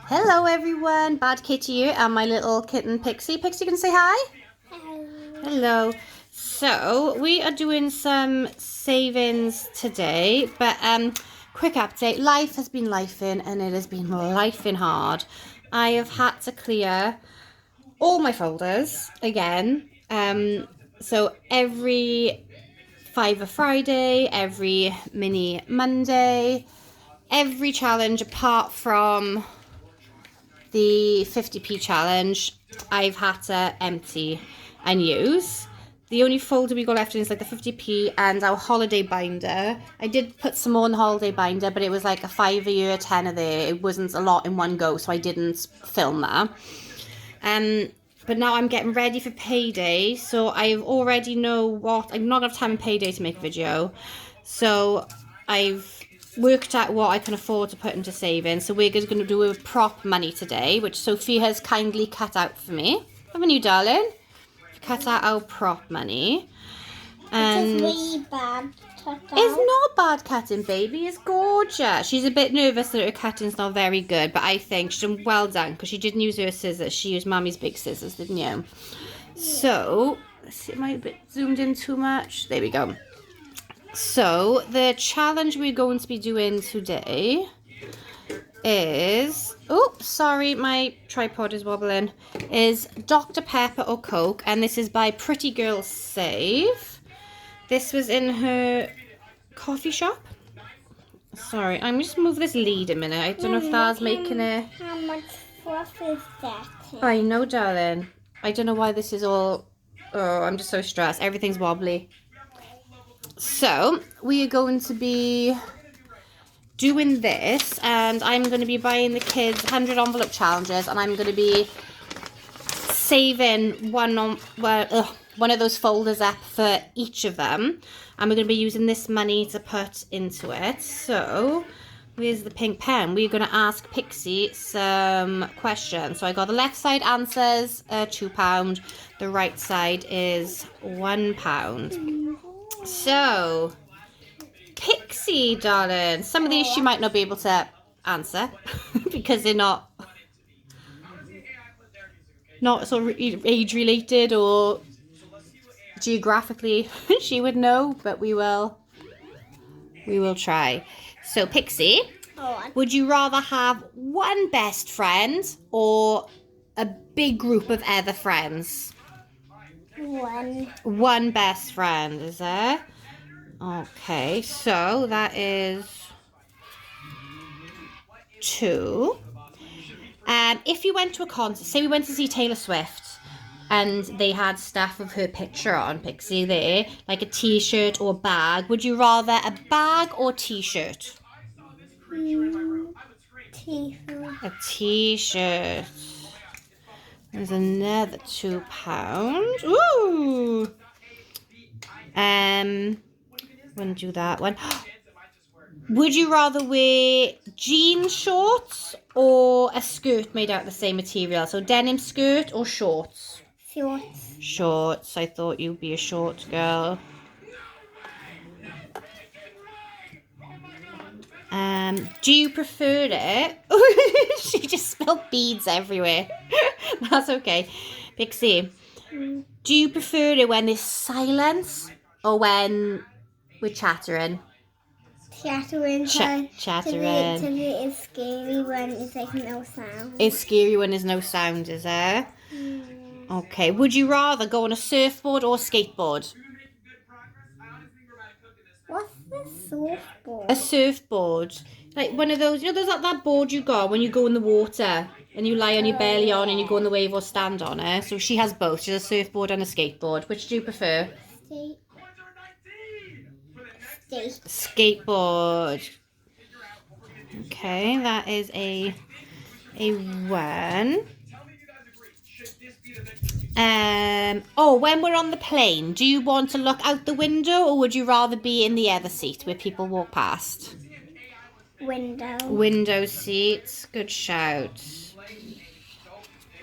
Hello everyone, Bad Kitty here and my little kitten Pixie. Pixie, can say hi? Hello. Hello. So we are doing some savings today, but quick update. Life has been lifing and it has been lifing hard. I have had to clear all my folders again. So every Fiver Friday, every Mini Monday, every challenge apart from the 50p challenge, I've had to empty and use. The only folder we got left in is like the 50p and our holiday binder. I did put some more in the holiday binder, but it was like a 5 a year, 10 a there. It wasn't a lot in one go, so I didn't film that. But now I'm getting ready for payday, so I already know what... I'm not going to have time in payday to make a video. So I've worked out what I can afford to put into savings. So we're going to do a prop money today, which Sophie has kindly cut out for me. Haven't you, darling? Cut out our prop money. And It's really bad. it's not bad cutting, baby. It's gorgeous. She's a bit nervous that her cutting's not very good, but I think she's done well done because she didn't use her scissors. She used Mummy's big scissors, didn't you? So, let's see, am I a bit zoomed in too much? There we go. So, the challenge we're going to be doing today is... Oh, sorry, my tripod is wobbling. Is Dr. Pepper or Coke, and this is by Pretty Girl Save. This was in her coffee shop. Sorry, I'm just move this lead a minute. I don't know if that's making it. How much fluff is that? I know, darling. I don't know why this is all... Oh, I'm just so stressed. Everything's wobbly. So, we are going to be doing this, and I'm going to be buying the kids 100 envelope challenges, and I'm going to be saving one of those folders up for each of them, and we're going to be using this money to put into it. So where's the pink pen? We're going to ask Pixie some questions. So I got the left side answers £2, the right side is £1. So Pixie, darling, some of these she might not be able to answer because they're not sort of age related or geographically she would know, but we will try. So Pixie, would you rather have one best friend or a big group of other friends? One best friend, is there? Okay, so that is 2. If you went to a concert, say we went to see Taylor Swift, and they had stuff of her picture on, Pixie, there, like a t-shirt or bag, would you rather a bag or t-shirt? T-shirt. A t-shirt. There's another £2. Ooh! Wouldn't do that one. Would you rather wear jean shorts or a skirt made out of the same material? So denim skirt or shorts? Shorts. Shorts. I thought you'd be a shorts girl. Do you prefer it? She just spilled beads everywhere. That's okay. Pixie, do you prefer it when there's silence or when we're chattering? Chattering. Chattering. To me, it's scary when it's like no sound. It's scary when there's no sound, is there? Okay. Would you rather go on a surfboard or a skateboard? What's the surfboard? A surfboard. Like one of those, there's that board you got when you go in the water and you lie on your belly on and you go on the wave or stand on it. So she has both. She has a surfboard and a skateboard. Which do you prefer? Skateboard. Okay, that is a 1. When we're on the plane, do you want to look out the window or would you rather be in the other seat where people walk past? Window seats. Good shout.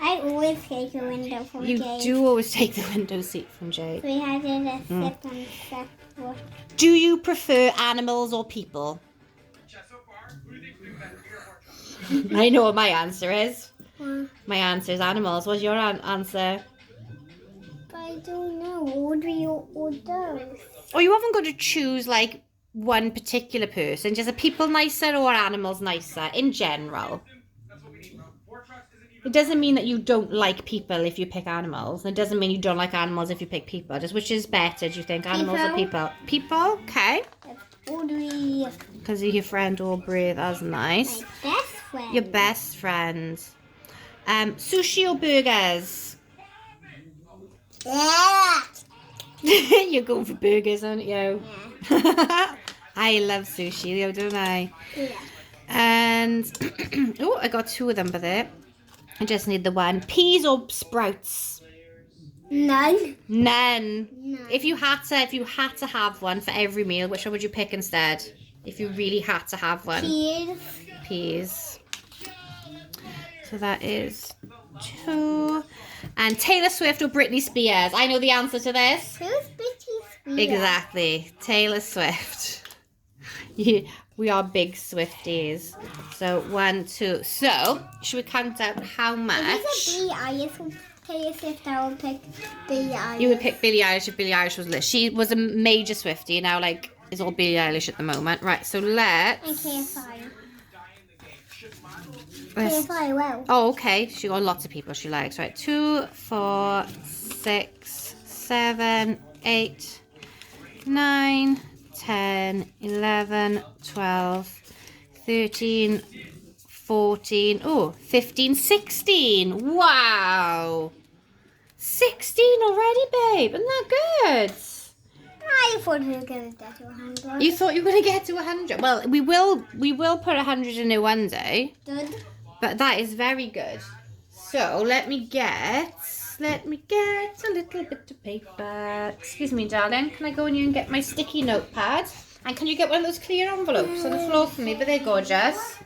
I always take the window from Jade. You do always take the window seat from Jade. We had it a sip and sip. Do you prefer animals or people? I know what my answer is. What? My answer is animals. What's your answer? I don't know. What do you order? Or you haven't got to choose like one particular person. Just are people nicer or animals nicer in general? It doesn't mean that you don't like people if you pick animals. It doesn't mean you don't like animals if you pick people. Just which is better, do you think? Animals or people? People? Okay. Audrey. Because you're your friend Aubrey. That's nice. My best friend. Your best friend. Sushi or burgers? Yeah. You're going for burgers, aren't you? Yeah. I love sushi, though, don't I? Yeah. And oh, I got two of them by there. I just need the one. Peas or sprouts? None. None. None. If you had to have one for every meal, which one would you pick instead? If you really had to have one. Peas. Peas. So that is 2. And Taylor Swift or Britney Spears? I know the answer to this. Who's Britney Spears? Exactly. Taylor Swift. We are big Swifties. So 1, 2. So, should we count out how much? If it's a Billie Eilish, Taylor Swift, I would pick Billie Eilish. You would pick Billie Eilish if Billie Eilish was lit. She was a major Swiftie. Now, like, it's all Billie Eilish at the moment. Right, so let's... And KFI. let's KFI, well. oh, okay. She got lots of people she likes. Right, 2, 4, 6, 7, 8, 9, 10, 11, 12, 13, 14, oh, 15, 16. Wow. 16 already, babe. Isn't that good? I thought we were going to get to 100. You thought you were going to get to 100. Well, we will put 100 in there one day. Good. But that is very good. So let me get a little bit of paper. Excuse me, darling. Can I go in here and get my sticky notepad? And can you get one of those clear envelopes on the floor for me? But they're gorgeous.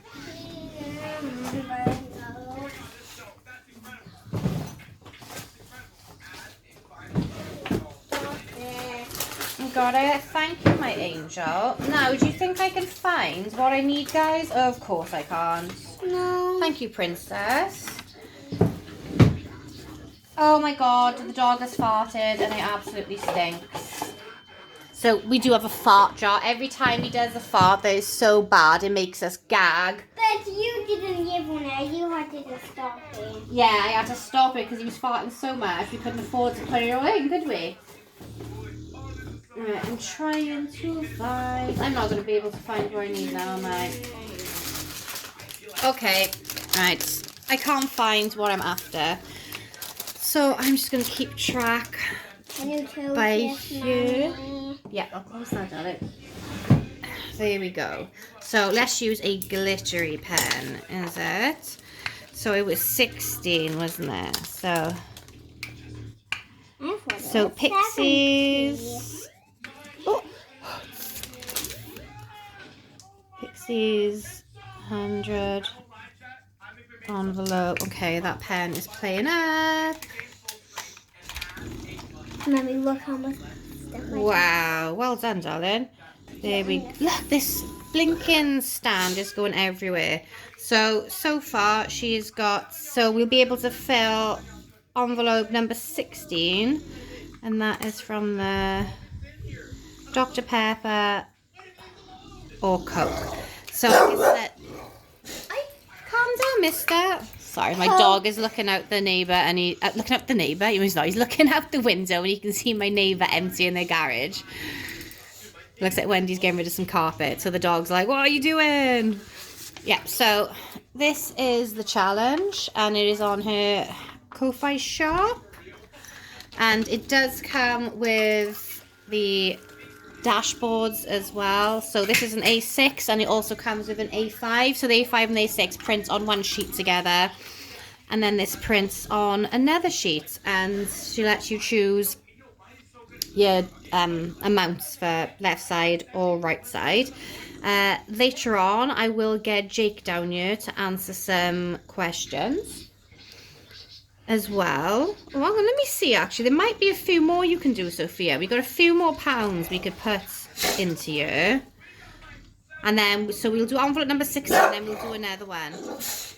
Got it. Thank you, my angel. Now, do you think I can find what I need, guys? Oh, of course I can't. No. Thank you, princess. Oh my god, the dog has farted and it absolutely stinks. So we do have a fart jar. Every time he does a fart that is so bad it makes us gag. But you didn't give one out. You had to just stop it. Yeah, I had to stop it because he was farting so much we couldn't afford to put it away, could we? Right, I'm trying to find... I'm not going to be able to find where I need now, am I? Okay, right. I can't find what I'm after. So I'm just going to keep track by here. Yeah, I'll close that, darling. There we go. So let's use a glittery pen, is it? So it was 16, wasn't it? So pixies... Oh. Pixies, 100, envelope. Okay, that pen is playing up. Mommy, look how much stuff I Wow, well done, darling. There we go. Look, this blinking stand is going everywhere. So far she's got, so we'll be able to fill envelope number 16, and that is from the Dr. Pepper or Coke. So calm down, mister. Sorry, my dog is looking out the neighbour and he's looking out the window and he can see my neighbour emptying their garage. Looks like Wendy's getting rid of some carpet. So the dog's like, what are you doing? Yeah, so this is the challenge and it is on her Ko-Fi shop. And it does come with the dashboards as well. So this is an A6 and it also comes with an A5. So the A5 and the A6 print on one sheet together. And then this prints on another sheet. And she lets you choose your amounts for left side or right side. Later on, I will get Jake down here to answer some questions as well. Well, let me see, actually. There might be a few more you can do, Sophia. We got a few more pounds we could put into you. And then, so we'll do envelope number 16, and then we'll do another one.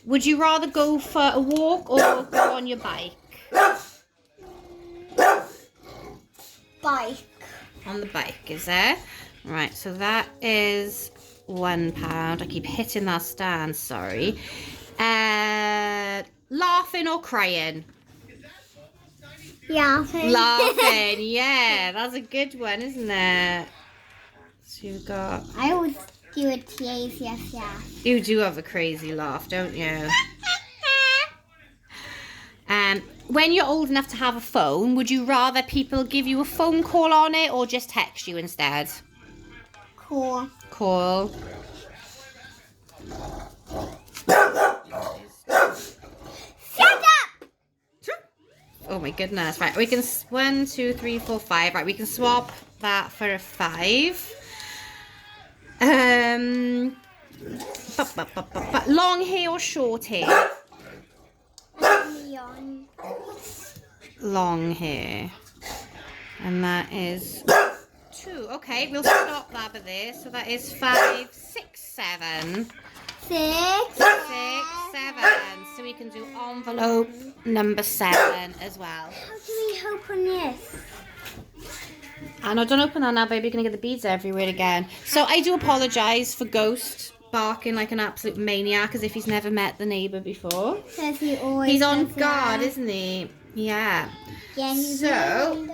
Would you rather go for a walk or go on your bike? Bike. On the bike, is there? Right, so that is £1. I keep hitting that stand, sorry. Laughing or crying? Laughing. Laughing, yeah, that's a good one, isn't it? So you've got... I always do a yes. You do have a crazy laugh, don't you? When you're old enough to have a phone, would you rather people give you a phone call on it or just text you instead? Cool. Call. Shut up! Oh my goodness. Right, we can 1, 2, 3, 4, 5. Right, we can swap that for a 5. Long hair or short hair? Leon. Long hair. And that is 2. Okay, we'll stop that by there. So that is 5, 6, 7. 6, 6, 7. So we can do envelope number 7 as well. How do we open this? I know, don't open that now, baby. You're going to get the beads everywhere again. So I do apologise for Ghost barking like an absolute maniac as if he's never met the neighbour before. Says he always He's on does guard, that. isn't he? Yeah. Yeah, he's So,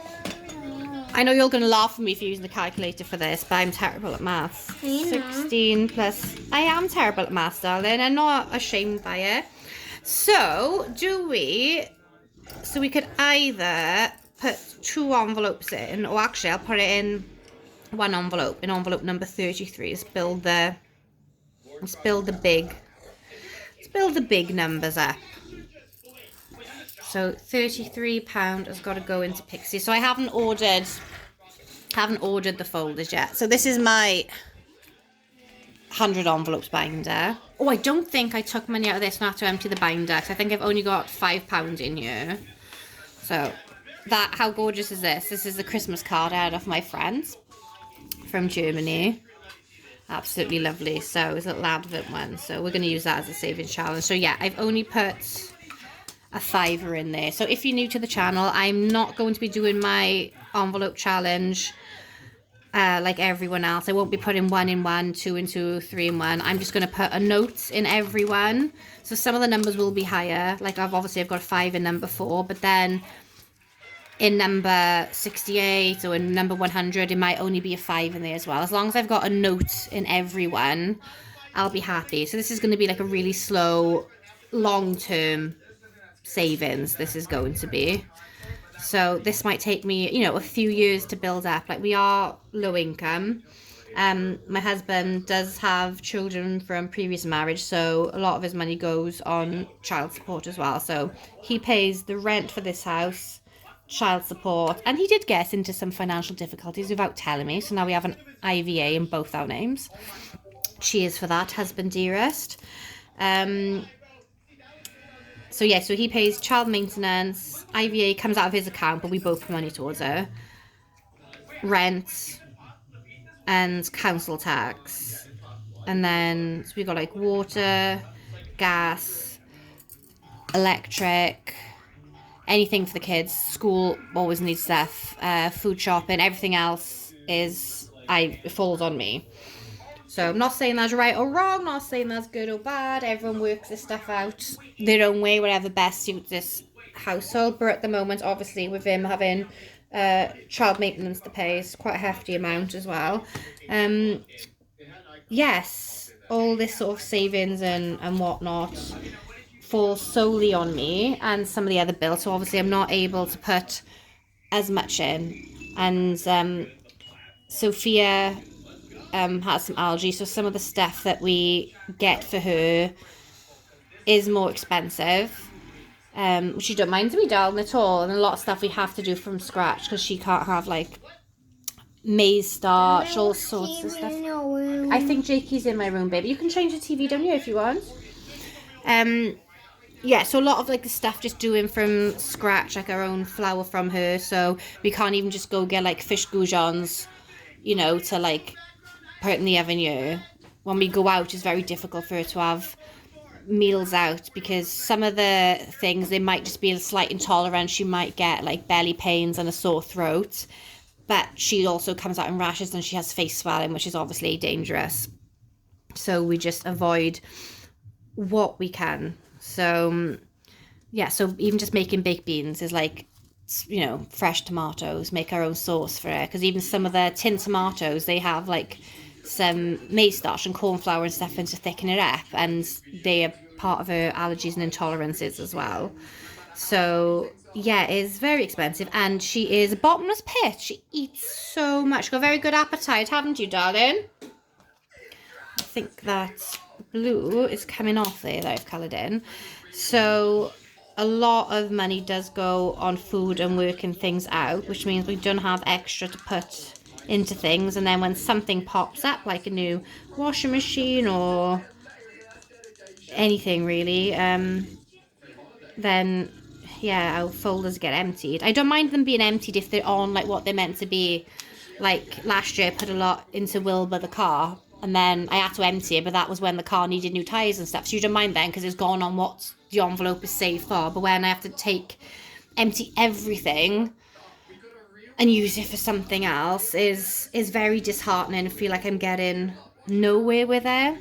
I know you're going to laugh at me for using the calculator for this, but I'm terrible at maths. I know. 16 plus... I am terrible at maths, darling. I'm not ashamed by it. So, we could either put 2 envelopes in, or actually I'll put it in 1 envelope, in envelope number 33. Let's build the big numbers up. So £33 has got to go into Pixie. So I haven't ordered the folders yet. So this is my 100 envelopes binder. Oh, I don't think I took money out of this and I have to empty the binder, because I think I've only got £5 in here. So how gorgeous is this? This is the Christmas card I had off my friends from Germany. Absolutely lovely. So it's a little advent one. So we're going to use that as a savings challenge. So yeah, I've only put a £5 in there. So if you're new to the channel, I'm not going to be doing my envelope challenge like everyone else. I won't be putting 1 in 1, 2 in 2, 3 in 1. I'm just going to put a note in every one. So some of the numbers will be higher. Like I've got a 5 in number 4, but then in number 68 or in number 100, it might only be a 5 in there as well. As long as I've got a note in every one, I'll be happy. So this is going to be like a really slow, long-term savings. This is going to be. So this might take me, a few years to build up. Like we are low income. My husband does have children from previous marriage, so a lot of his money goes on child support as well. So he pays the rent for this house, child support, and he did get into some financial difficulties without telling me. So now we have an IVA in both our names. Cheers for that, husband dearest. So yeah, so he pays child maintenance, IVA comes out of his account, but we both put money towards it. Rent and council tax. And then so we got like water, gas, electric, anything for the kids. School always needs stuff, food shopping, everything else it falls on me. So I'm not saying that's right or wrong, not saying that's good or bad. Everyone works this stuff out their own way, whatever best suits this household. But at the moment, obviously, with him having child maintenance to pay, is quite a hefty amount as well. Yes, all this sort of savings and whatnot falls solely on me and some of the other bills. So obviously, I'm not able to put as much in. And Sophia has some allergies, so some of the stuff that we get for her is more expensive, which you don't mind to me, darling, at all. And a lot of stuff we have to do from scratch because she can't have like maize starch, all sorts of stuff. I think Jakey's in my room, baby. You can change the TV, don't you, if you want? Yeah, so a lot of like the stuff just doing from scratch, like our own flour from her, so we can't even just go get like fish goujons, to like put it in the oven, when we go out, it's very difficult for her to have meals out, because some of the things, they might just be a slight intolerance. She might get like belly pains and a sore throat, but she also comes out in rashes and she has face swelling, which is obviously dangerous. So we just avoid what we can. So yeah, so even just making baked beans is like, you know, fresh tomatoes, make our own sauce for it, because even some of the tin tomatoes, they have like some maize starch and corn flour and stuff in to thicken it up, and they are part of her allergies and intolerances as well. So yeah, it's very expensive, and she is a bottomless pit. She eats so much. Got a very good appetite, haven't you, darling? I think that blue is coming off there that I've coloured in. So a lot of money does go on food and working things out, which means we don't have extra to put into things. And then when something pops up, like a new washing machine or anything really, then yeah, our folders get emptied. I don't mind them being emptied if they're on like what they're meant to be. Like last year I put a lot into Wilbur the car, and then I had to empty it, but that was when the car needed new tyres and stuff, so you don't mind then because it's gone on what the envelope is saved for. But when I have to empty everything and use it for something else is very disheartening. I feel like I'm getting nowhere with it.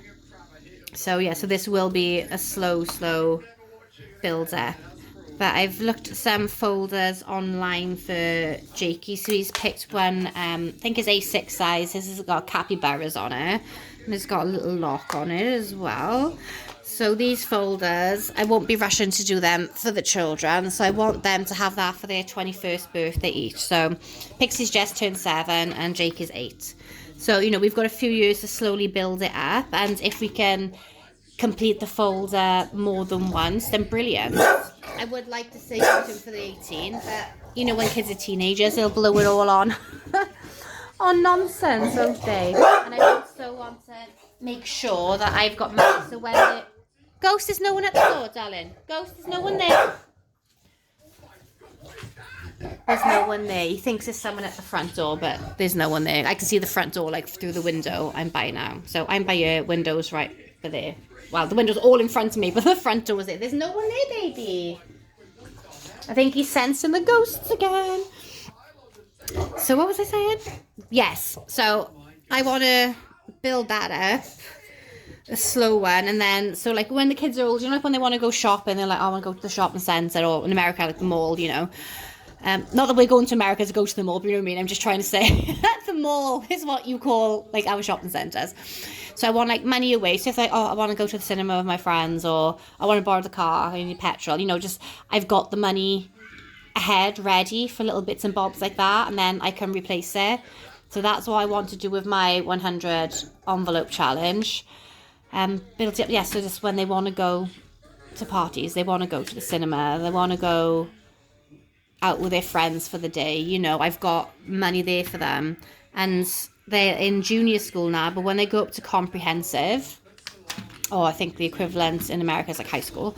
So yeah, so this will be a slow build up. But I've looked at some folders online for Jakey. So he's picked one, I think it's A6 size. This has got capybaras on it. And it's got a little lock on it as well. So these folders, I won't be rushing to do them for the children. So I want them to have that for their 21st birthday each. So Pixie's just turned 7 and Jake is 8. So, you know, we've got a few years to slowly build it up. And if we can complete the folder more than once, then brilliant. I would like to say something for the 18, but you know, when kids are teenagers, they'll blow it all on on nonsense, don't they? And I also want to make sure that I've got money, so when the Ghost, there's no one at the door, darling. Ghost, there's no one there. There's no one there. He thinks there's someone at the front door, but there's no one there. I can see the front door like through the window. I'm by now, so I'm by your windows right for there. Well, the window's all in front of me, but the front door was there. There's no one there, baby. I think he's sensing the ghosts again. So what was I saying? Yes. So I want to build that up, a slow one, and then so like when the kids are old, you know, like when they want to go shopping, they're like, oh, I want to go to the shopping centre, or in America, like the mall, you know. Not that we're going to America to go to the mall, but you know what I mean? I'm just trying to say the mall is what you call like our shopping centres. So I want like money away. So if like, oh, I want to go to the cinema with my friends, or I want to borrow the car, I need petrol, you know, just I've got the money ahead ready for little bits and bobs like that, and then I can replace it. So that's what I want to do with my 100 envelope challenge. Build it up, yeah, so just when they want to go to parties, they want to go to the cinema, they want to go out with their friends for the day, you know, I've got money there for them. And they're in junior school now, but when they go up to comprehensive, or I think the equivalent in America is like high school,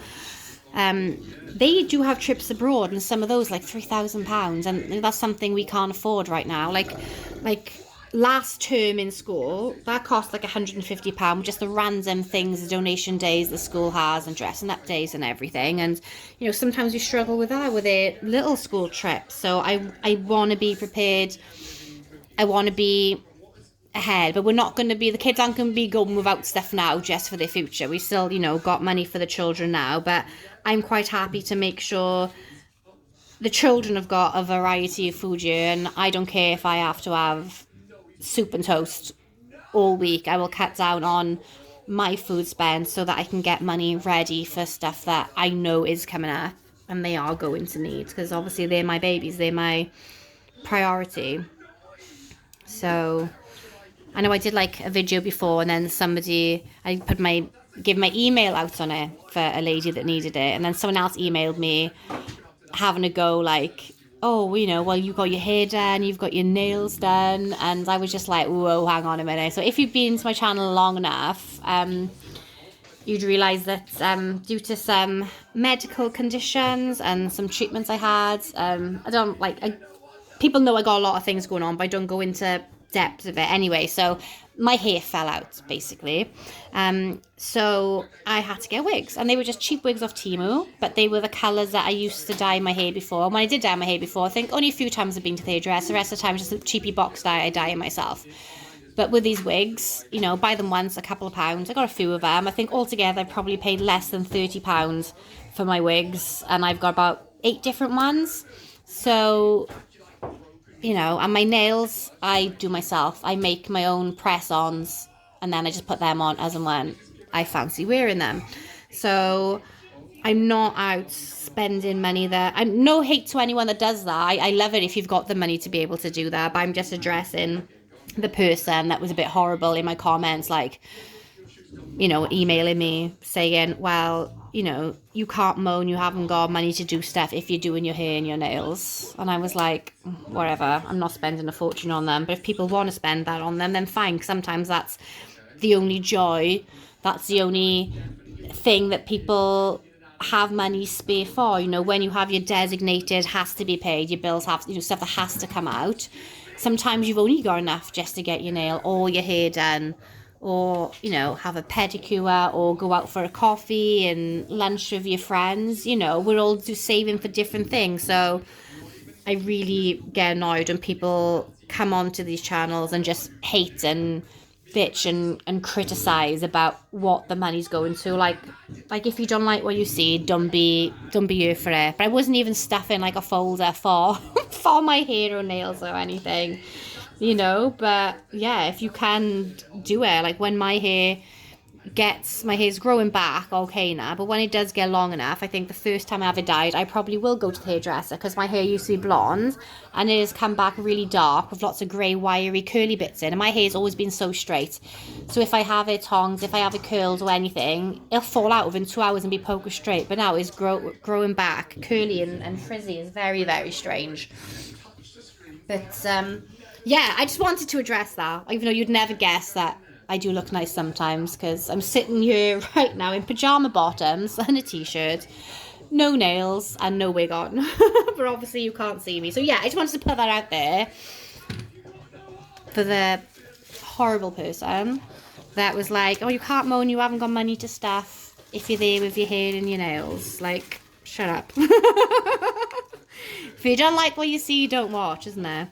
they do have trips abroad, and some of those like £3,000, and that's something we can't afford right now. Like last term in school, that cost like £150, just the random things, the donation days the school has, and dressing up days and everything. And you know, sometimes we struggle with that with a little school trip. So I want to be prepared. I want to be ahead, but we're not going to be, the kids aren't going to be going without stuff now just for their future. We still, you know, got money for the children now, but I'm quite happy to make sure the children have got a variety of food here, and I don't care if I have to have soup and toast all week. I will cut down on my food spend so that I can get money ready for stuff that I know is coming up and they are going to need, because obviously they're my babies, they're my priority. So I know I did like a video before, and then I give my email out on it for a lady that needed it, and then someone else emailed me having a go like, oh, you know, well, you've got your hair done, you've got your nails done, and I was just like, whoa, hang on a minute. So if you've been to my channel long enough, you'd realise that due to some medical conditions and some treatments I had, people know I got a lot of things going on, but I don't go into depth of it anyway. So my hair fell out, basically. So I had to get wigs. And they were just cheap wigs off Temu, but they were the colours that I used to dye my hair before. And when I did dye my hair before, I think only a few times I've been to the hairdresser. The rest of the time, just a cheapy box dye, I dye it myself. But with these wigs, you know, buy them once, a couple of pounds. I got a few of them. I think altogether I probably paid less than £30 for my wigs. And I've got about 8 different ones. So, you know, and my nails, I do myself. I make my own press-ons, and then I just put them on as and when I fancy wearing them. So I'm not out spending money there. I'm no hate to anyone that does that. I love it if you've got the money to be able to do that. But I'm just addressing the person that was a bit horrible in my comments, like, you know, emailing me saying, well, you know, you can't moan, you haven't got money to do stuff if you're doing your hair and your nails. And I was like, whatever, I'm not spending a fortune on them. But if people want to spend that on them, then fine. Sometimes that's the only joy, that's the only thing that people have money spare for. You know, when you have your designated has to be paid, your bills have, you know, stuff that has to come out. Sometimes you've only got enough just to get your nail or your hair done, or, you know, have a pedicure, or go out for a coffee and lunch with your friends. You know, we're all just saving for different things. So I really get annoyed when people come onto these channels and just hate and bitch and criticize about what the money's going to. Like if you don't like what you see, don't be here for it. But I wasn't even stuffing like a folder for for my hair or nails or anything, you know. But yeah, if you can do it, like when my hair's growing back okay now, but when it does get long enough, I think the first time I have it dyed, I probably will go to the hairdresser, because my hair used to be blonde and it has come back really dark with lots of grey wiry curly bits in, and my hair's always been so straight. So if I have it tongs, if I have it curls or anything, it'll fall out within 2 hours and be poker straight. But now it's growing back curly and frizzy. Is very, very strange. But yeah, I just wanted to address that, even though you'd never guess that I do look nice sometimes, because I'm sitting here right now in pyjama bottoms and a t-shirt, no nails and no wig on. But obviously you can't see me. So yeah, I just wanted to put that out there for the horrible person that was like, oh, you can't moan, you haven't got money to stuff if you're there with your hair and your nails. Like, shut up. If you don't like what you see, you don't watch, isn't there?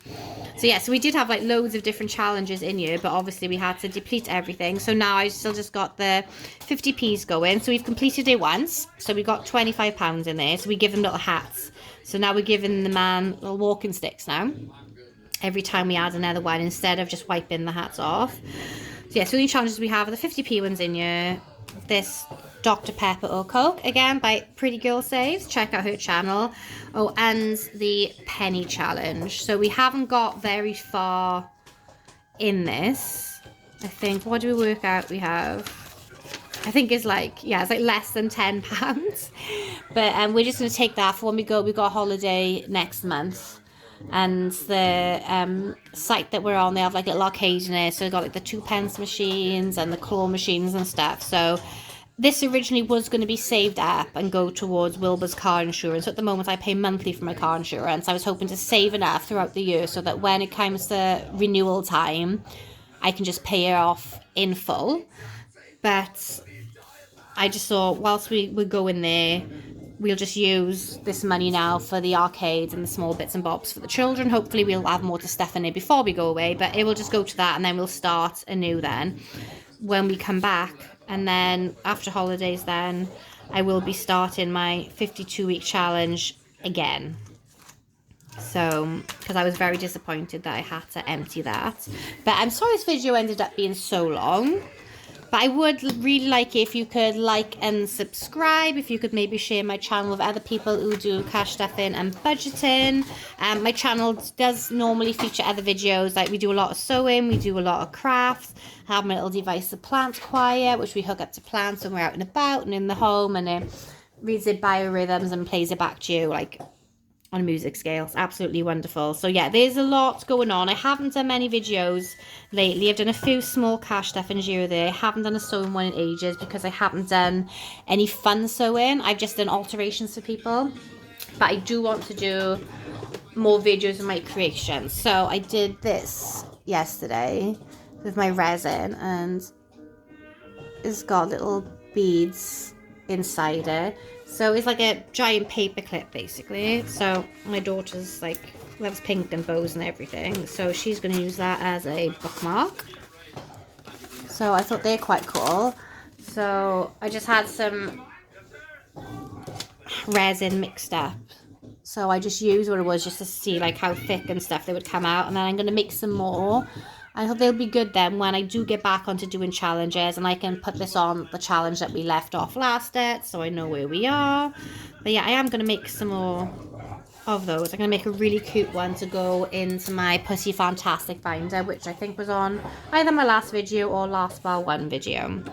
So yeah, so we did have like loads of different challenges in here, but obviously we had to deplete everything. So now I still just got the 50p's going. So we've completed it once. So we got £25 in there. So we give them little hats. So now we're giving the man little walking sticks now, every time we add another one, instead of just wiping the hats off. So yeah, so the challenges we have are the 50p ones in here. This Dr. Pepper or Coke, again by Pretty Girl Saves. Check out her channel. Oh, and the penny challenge. So we haven't got very far in this. I think, what do we work out we have? I think it's like, yeah, it's like less than £10. But we're just going to take that for when we go. We've got a holiday next month. And the site that we're on, they have like little arcades in it. So they've got like the 2p machines and the claw machines and stuff. So this originally was going to be saved up and go towards Wilbur's car insurance. So at the moment I pay monthly for my car insurance. I was hoping to save enough throughout the year so that when it comes to renewal time, I can just pay it off in full. But I just thought, whilst we go in there, we'll just use this money now for the arcades and the small bits and bobs for the children. Hopefully we'll have more to stuff in it before we go away, but it will just go to that, and then we'll start anew then when we come back. And then after holidays, then I will be starting my 52-week challenge again. So, because I was very disappointed that I had to empty that. But I'm sorry this video ended up being so long. But I would really like it if you could like and subscribe, if you could maybe share my channel with other people who do cash stuffing and budgeting. My channel does normally feature other videos, like we do a lot of sewing, we do a lot of crafts. I have my little device, the plant choir, which we hook up to plants when we're out and about and in the home, and it reads it biorhythms and plays it back to you, like on a music scale. It's absolutely wonderful. So yeah, there's a lot going on. I haven't done many videos lately. I've done a few small cash stuff in here or there. I haven't done a sewing one in ages because I haven't done any fun sewing. I've just done alterations for people. But I do want to do more videos of my creations. So I did this yesterday. with my resin, and it's got little beads inside it. So it's like a giant paper clip basically. So my daughter's like loves pink and bows and everything, so she's going to use that as a bookmark. So I thought they're quite cool. So I just had some resin mixed up, so I just used what it was just to see like how thick and stuff they would come out, and then I'm going to make some more. I hope they'll be good then when I do get back onto doing challenges, and I can put this on the challenge that we left off last at, so I know where we are. But yeah, I am going to make some more of those. I'm going to make a really cute one to go into my Pussy Fantastic binder, which I think was on either my last video or last bar one video.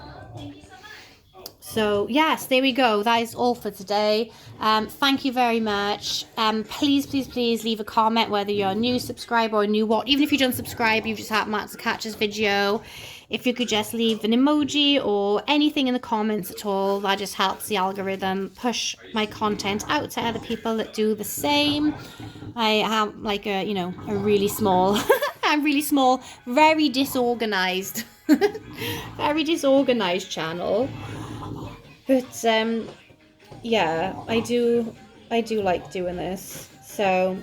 So yes, there we go. That is all for today. Thank you very much. Please leave a comment, whether you're a new subscriber or a new watch. Even if you don't subscribe, you just happen to catch this video. If you could just leave an emoji or anything in the comments at all, that just helps the algorithm push my content out to other people that do the same. I have like a really small, very disorganized, very disorganized channel. But yeah, I do like doing this. So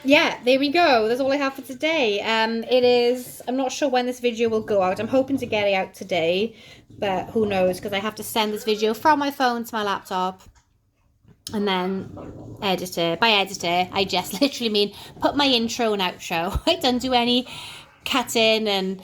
yeah, there we go. That's all I have for today. I'm not sure when this video will go out. I'm hoping to get it out today, but who knows, because I have to send this video from my phone to my laptop and then edit it. By edit it, I just literally mean put my intro and outro. I don't do any cutting and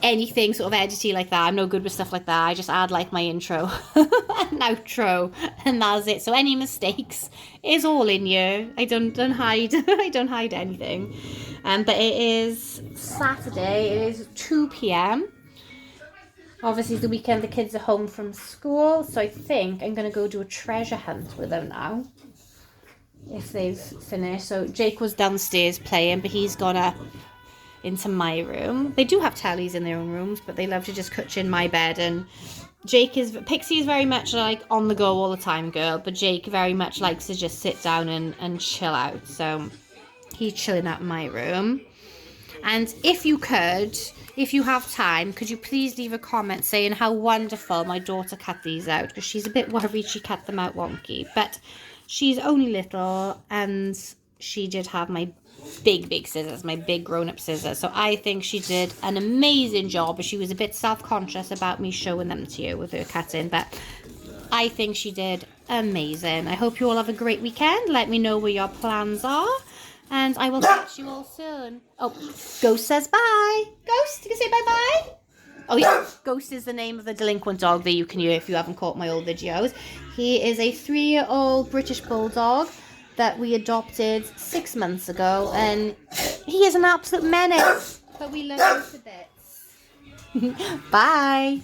anything sort of edity like that. I'm no good with stuff like that. I just add like my intro and outro, and that's it. So any mistakes is all in here. I don't hide. I don't hide anything. But it is Saturday. It is 2 p.m. Obviously it's the weekend. The kids are home from school, so I think I'm gonna go do a treasure hunt with them now, if they've finished. So Jake was downstairs playing, but he's gone up into my room. They do have tallies in their own rooms, but they love to just cutch in my bed. And Pixie is very much like on the go all the time girl, but Jake very much likes to just sit down and chill out. So he's chilling out in my room. And if you have time, could you please leave a comment saying how wonderful my daughter cut these out, because she's a bit worried she cut them out wonky, but she's only little and she did have my big scissors, my big grown-up scissors. So I think she did an amazing job, but she was a bit self-conscious about me showing them to you with her cutting, but I think she did amazing. I hope you all have a great weekend. Let me know what your plans are, and I will catch you all soon. Oh, Ghost says bye. Ghost, you can say bye-bye. Oh yeah, Ghost is the name of the delinquent dog that you can hear if you haven't caught my old videos. He is a 3-year-old British Bulldog that we adopted 6 months ago, and he is an absolute menace, but we love him to bits. Bye.